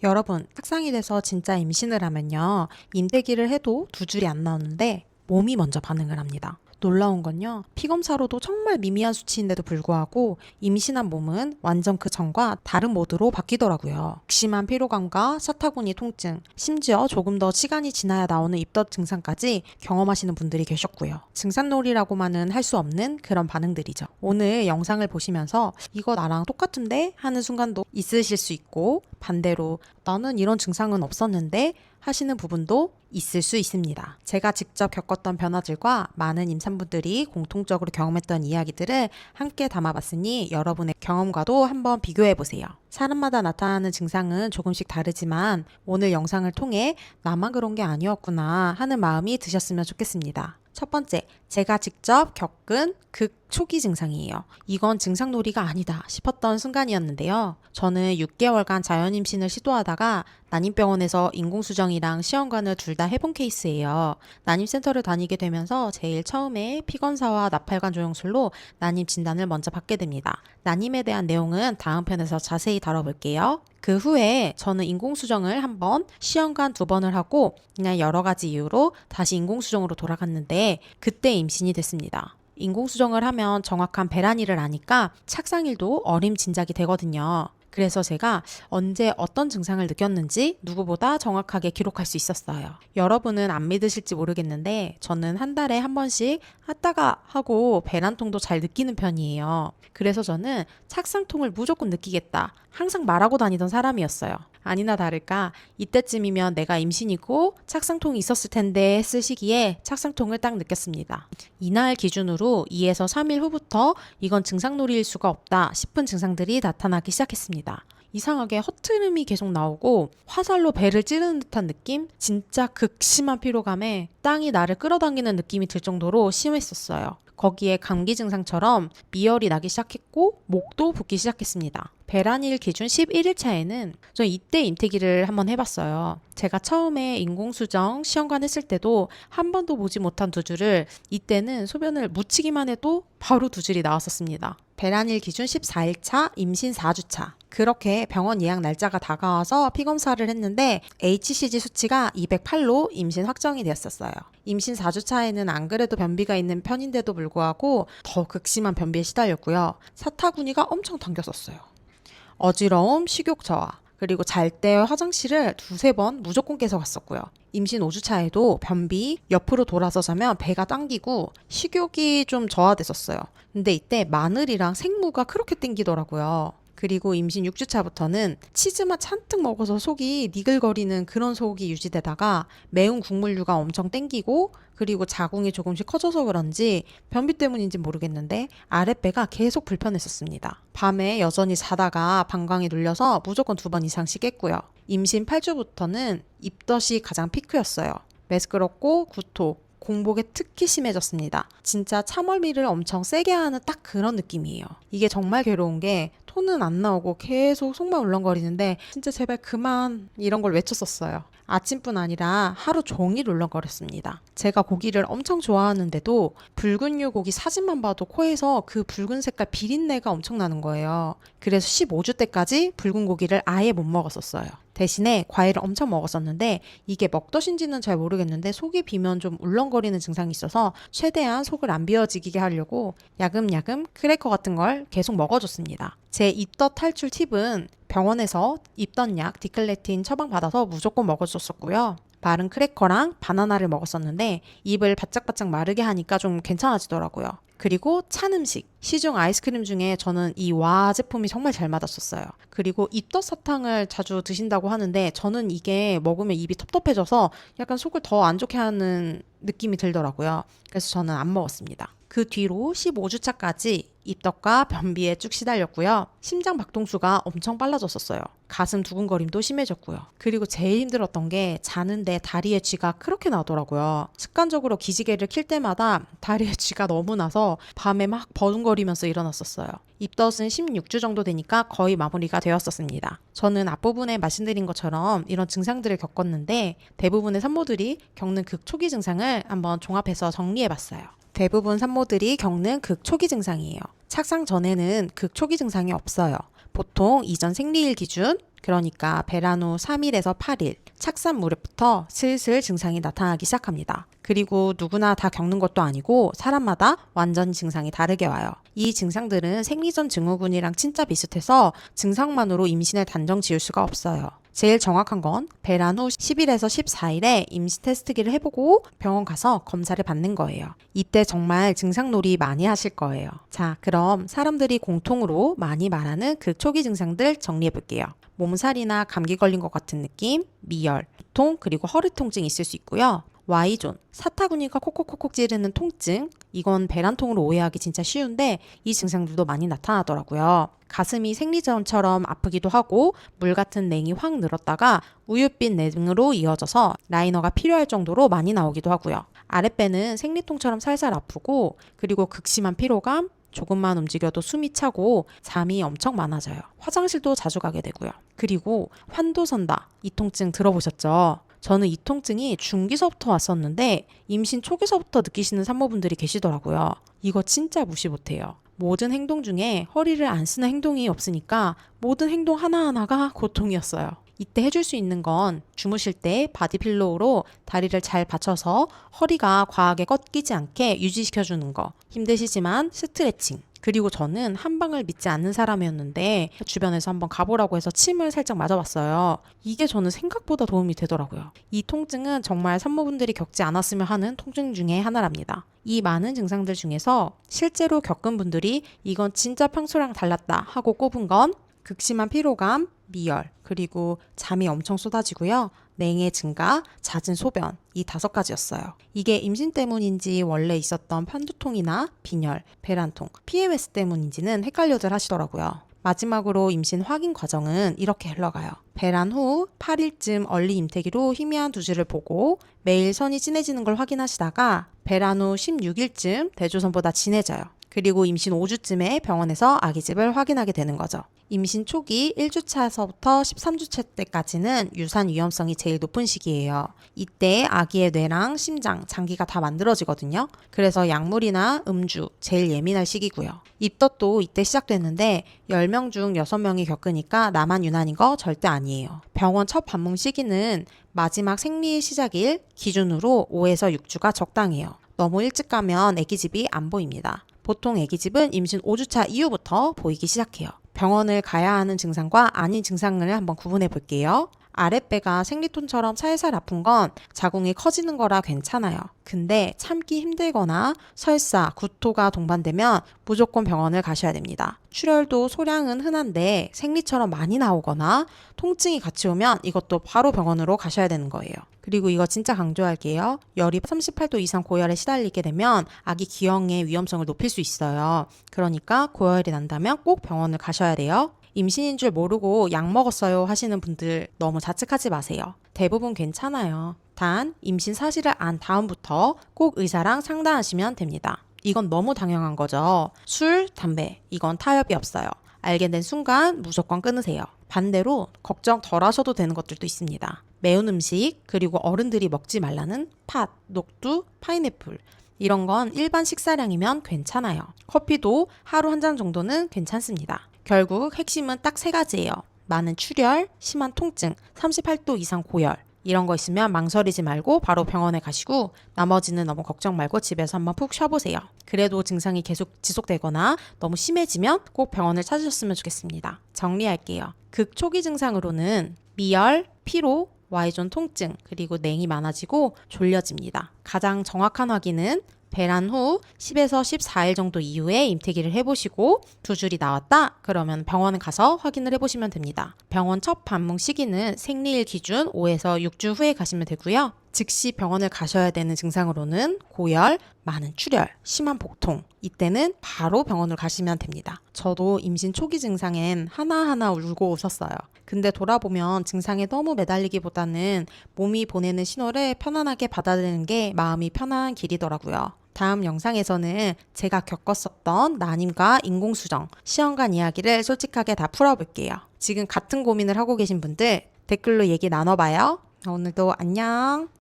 여러분, 착상이 돼서 진짜 임신을 하면요. 인대기를 해도 두 줄이 안 나오는데 몸이 먼저 반응을 합니다. 놀라운 건요. 피검사로도 정말 미미한 수치인데도 불구하고 임신한 몸은 완전 그 전과 다른 모드로 바뀌더라고요. 극심한 피로감과 사타구니 통증, 심지어 조금 더 시간이 지나야 나오는 입덧 증상까지 경험하시는 분들이 계셨고요. 증산놀이라고만은 할 수 없는 그런 반응들이죠. 오늘 영상을 보시면서 이거 나랑 똑같은데 하는 순간도 있으실 수 있고, 반대로 나는 이런 증상은 없었는데 하시는 부분도 있을 수 있습니다. 제가 직접 겪었던 변화들과 많은 임산부들이 공통적으로 경험했던 이야기들을 함께 담아봤으니 여러분의 경험과도 한번 비교해보세요. 사람마다 나타나는 증상은 조금씩 다르지만 오늘 영상을 통해 나만 그런 게 아니었구나 하는 마음이 드셨으면 좋겠습니다. 첫 번째, 제가 직접 겪은 극 초기 증상이에요. 이건 증상놀이가 아니다 싶었던 순간이었는데요. 저는 6개월간 자연임신을 시도하다가 난임병원에서 인공수정이랑 시험관을 둘 다 해본 케이스예요. 난임센터를 다니게 되면서 제일 처음에 피검사와 나팔관 조영술로 난임 진단을 먼저 받게 됩니다. 난임에 대한 내용은 다음 편에서 자세히 다뤄볼게요. 그 후에 저는 인공수정을 한 번, 시험관 2번을 하고 그냥 여러 가지 이유로 다시 인공수정으로 돌아갔는데 그때 임신이 됐습니다. 인공수정을 하면 정확한 배란일을 아니까 착상일도 어림짐작이 되거든요. 그래서 제가 언제 어떤 증상을 느꼈는지 누구보다 정확하게 기록할 수 있었어요. 여러분은 안 믿으실지 모르겠는데 저는 한 달에 한 번씩 아따가 하고 배란통도 잘 느끼는 편이에요. 그래서 저는 착상통을 무조건 느끼겠다. 항상 말하고 다니던 사람이었어요. 아니나 다를까 이때쯤이면 내가 임신이고 착상통이 있었을 텐데 했을 시기에 착상통을 딱 느꼈습니다. 이날 기준으로 2에서 3일 후부터 이건 증상놀이일 수가 없다 싶은 증상들이 나타나기 시작했습니다. 이상하게 헛트름이 계속 나오고 화살로 배를 찌르는 듯한 느낌? 진짜 극심한 피로감에 땅이 나를 끌어당기는 느낌이 들 정도로 심했었어요. 거기에 감기 증상처럼 미열이 나기 시작했고 목도 붓기 시작했습니다. 배란일 기준 11일차에는 저 이때 임태기를 한번 해봤어요. 제가 처음에 인공수정 시험관 했을 때도 한 번도 보지 못한 두 줄을 이때는 소변을 묻히기만 해도 바로 두 줄이 나왔었습니다. 배란일 기준 14일차 임신 4주차. 그렇게 병원 예약 날짜가 다가와서 피검사를 했는데 HCG 수치가 208로 임신 확정이 되었었어요. 임신 4주차에는 안 그래도 변비가 있는 편인데도 불구하고 더 극심한 변비에 시달렸고요. 사타구니가 엄청 당겼었어요. 어지러움, 식욕 저하, 그리고 잘 때 화장실을 2~3번 무조건 깨서 갔었고요. 임신 5주차에도 변비, 옆으로 돌아서 자면 배가 당기고 식욕이 좀 저하됐었어요. 근데 이때 마늘이랑 생무가 그렇게 땡기더라고요. 그리고 임신 6주차부터는 치즈맛 잔뜩 먹어서 속이 니글거리는 그런 속이 유지되다가 매운 국물류가 엄청 땡기고 그리고 자궁이 조금씩 커져서 그런지 변비 때문인지 모르겠는데 아랫배가 계속 불편했었습니다. 밤에 여전히 자다가 방광이 눌려서 무조건 2번 이상씩 깼고요. 임신 8주부터는 입덧이 가장 피크였어요. 매스끄럽고 구토, 공복에 특히 심해졌습니다. 진짜 참얼미를 엄청 세게 하는 딱 그런 느낌이에요. 이게 정말 괴로운 게 토는 안 나오고 계속 속만 울렁거리는데 진짜 제발 그만 이런 걸 외쳤었어요. 아침뿐 아니라 하루 종일 울렁거렸습니다. 제가 고기를 엄청 좋아하는데도 붉은유 고기 사진만 봐도 코에서 그 붉은 색깔 비린내가 엄청 나는 거예요. 그래서 15주 때까지 붉은 고기를 아예 못 먹었었어요. 대신에 과일을 엄청 먹었었는데 이게 먹덧인지는 잘 모르겠는데 속이 비면 좀 울렁거리는 증상이 있어서 최대한 속을 안 비워지게 하려고 야금야금 크래커 같은 걸 계속 먹어줬습니다. 제 입덧 탈출 팁은 병원에서 입덧약 디클레틴 처방받아서 무조건 먹어줬었고요. 마른 크래커랑 바나나를 먹었었는데 입을 바짝바짝 마르게 하니까 좀 괜찮아지더라고요. 그리고 찬 음식, 시중 아이스크림 중에 저는 이 와 제품이 정말 잘 맞았었어요. 그리고 입덧 사탕을 자주 드신다고 하는데 저는 이게 먹으면 입이 텁텁해져서 약간 속을 더 안 좋게 하는 느낌이 들더라고요. 그래서 저는 안 먹었습니다. 그 뒤로 15주차까지 입덧과 변비에 쭉 시달렸고요. 심장 박동수가 엄청 빨라졌었어요. 가슴 두근거림도 심해졌고요. 그리고 제일 힘들었던 게 자는데 다리에 쥐가 그렇게 나더라고요. 습관적으로 기지개를 킬 때마다 다리에 쥐가 너무 나서 밤에 막 버둥거리면서 일어났었어요. 입덧은 16주 정도 되니까 거의 마무리가 되었었습니다. 저는 앞부분에 말씀드린 것처럼 이런 증상들을 겪었는데 대부분의 산모들이 겪는 극초기 증상을 한번 종합해서 정리해봤어요. 대부분 산모들이 겪는 극초기 증상이에요. 착상 전에는 극초기 증상이 없어요. 보통 이전 생리일 기준 그러니까 배란 후 3일에서 8일 착산 무렵부터 슬슬 증상이 나타나기 시작합니다. 그리고 누구나 다 겪는 것도 아니고 사람마다 완전히 증상이 다르게 와요. 이 증상들은 생리전 증후군이랑 진짜 비슷해서 증상만으로 임신을 단정 지을 수가 없어요. 제일 정확한 건 배란 후 10일에서 14일에 임시 테스트기를 해보고 병원 가서 검사를 받는 거예요. 이때 정말 증상놀이 많이 하실 거예요. 자, 그럼 사람들이 공통으로 많이 말하는 그 초기 증상들 정리해 볼게요. 몸살이나 감기 걸린 것 같은 느낌, 미열, 두통, 그리고 허리 통증이 있을 수 있고요. Y존, 사타구니가 콕콕콕콕 찌르는 통증, 이건 배란통으로 오해하기 진짜 쉬운데 이 증상들도 많이 나타나더라고요. 가슴이 생리전처럼 아프기도 하고 물 같은 냉이 확 늘었다가 우윳빛 냉으로 이어져서 라이너가 필요할 정도로 많이 나오기도 하고요. 아랫배는 생리통처럼 살살 아프고 그리고 극심한 피로감, 조금만 움직여도 숨이 차고 잠이 엄청 많아져요. 화장실도 자주 가게 되고요. 그리고 환도선다, 이 통증 들어보셨죠? 저는 이 통증이 중기서부터 왔었는데 임신 초기서부터 느끼시는 산모분들이 계시더라고요. 이거 진짜 무시 못해요. 모든 행동 중에 허리를 안 쓰는 행동이 없으니까 모든 행동 하나하나가 고통이었어요. 이때 해줄 수 있는 건 주무실 때 바디필로우로 다리를 잘 받쳐서 허리가 과하게 꺾이지 않게 유지시켜주는 거. 힘드시지만 스트레칭. 그리고 저는 한방을 믿지 않는 사람이었는데 주변에서 한번 가보라고 해서 침을 살짝 맞아봤어요. 이게 저는 생각보다 도움이 되더라고요. 이 통증은 정말 산모분들이 겪지 않았으면 하는 통증 중에 하나랍니다. 이 많은 증상들 중에서 실제로 겪은 분들이 이건 진짜 평소랑 달랐다 하고 꼽은 건 극심한 피로감, 미열, 그리고 잠이 엄청 쏟아지고요. 냉의 증가, 잦은 소변, 이 5가지였어요. 이게 임신 때문인지 원래 있었던 편두통이나 빈혈, 배란통, PMS 때문인지는 헷갈려들 하시더라고요. 마지막으로 임신 확인 과정은 이렇게 흘러가요. 배란 후 8일쯤 얼리 임태기로 희미한 두주를 보고 매일 선이 진해지는 걸 확인하시다가 배란 후 16일쯤 대조선보다 진해져요. 그리고 임신 5주쯤에 병원에서 아기집을 확인하게 되는 거죠. 임신 초기 1주차에서부터 13주차 때까지는 유산 위험성이 제일 높은 시기예요. 이때 아기의 뇌랑 심장, 장기가 다 만들어지거든요. 그래서 약물이나 음주 제일 예민할 시기고요. 입덧도 이때 시작됐는데 10명 중 6명이 겪으니까 나만 유난인 거 절대 아니에요. 병원 첫 반문 시기는 마지막 생리의 시작일 기준으로 5에서 6주가 적당해요. 너무 일찍 가면 아기집이 안 보입니다. 보통 아기집은 임신 5주차 이후부터 보이기 시작해요. 병원을 가야 하는 증상과 아닌 증상을 한번 구분해 볼게요. 아랫배가 생리통처럼 살살 아픈 건 자궁이 커지는 거라 괜찮아요. 근데 참기 힘들거나 설사, 구토가 동반되면 무조건 병원을 가셔야 됩니다. 출혈도 소량은 흔한데 생리처럼 많이 나오거나 통증이 같이 오면 이것도 바로 병원으로 가셔야 되는 거예요. 그리고 이거 진짜 강조할게요. 열이 38도 이상 고열에 시달리게 되면 아기 기형의 위험성을 높일 수 있어요. 그러니까 고열이 난다면 꼭 병원을 가셔야 돼요. 임신인 줄 모르고 약 먹었어요 하시는 분들 너무 자책하지 마세요. 대부분 괜찮아요. 단 임신 사실을 안 다음부터 꼭 의사랑 상담하시면 됩니다. 이건 너무 당연한 거죠. 술, 담배 이건 타협이 없어요. 알게 된 순간 무조건 끊으세요. 반대로 걱정 덜 하셔도 되는 것들도 있습니다. 매운 음식 그리고 어른들이 먹지 말라는 팥, 녹두, 파인애플 이런 건 일반 식사량이면 괜찮아요. 커피도 하루 한 잔 정도는 괜찮습니다. 결국 핵심은 딱 3가지예요. 많은 출혈, 심한 통증, 38도 이상 고열 이런 거 있으면 망설이지 말고 바로 병원에 가시고 나머지는 너무 걱정 말고 집에서 한번 푹 쉬어보세요. 그래도 증상이 계속 지속되거나 너무 심해지면 꼭 병원을 찾으셨으면 좋겠습니다. 정리할게요. 극초기 증상으로는 미열, 피로, Y존 통증, 그리고 냉이 많아지고 졸려집니다. 가장 정확한 확인은 배란 후 10에서 14일 정도 이후에 임태기를 해보시고 2줄이 나왔다? 그러면 병원에 가서 확인을 해보시면 됩니다. 병원 첫 반문 시기는 생리일 기준 5에서 6주 후에 가시면 되고요. 즉시 병원을 가셔야 되는 증상으로는 고열, 많은 출혈, 심한 복통 이때는 바로 병원을 가시면 됩니다. 저도 임신 초기 증상엔 하나하나 울고 웃었어요. 근데 돌아보면 증상에 너무 매달리기보다는 몸이 보내는 신호를 편안하게 받아들이는 게 마음이 편한 길이더라고요. 다음 영상에서는 제가 겪었었던 난임과 인공수정, 시험관 이야기를 솔직하게 다 풀어볼게요. 지금 같은 고민을 하고 계신 분들 댓글로 얘기 나눠봐요. 오늘도 안녕.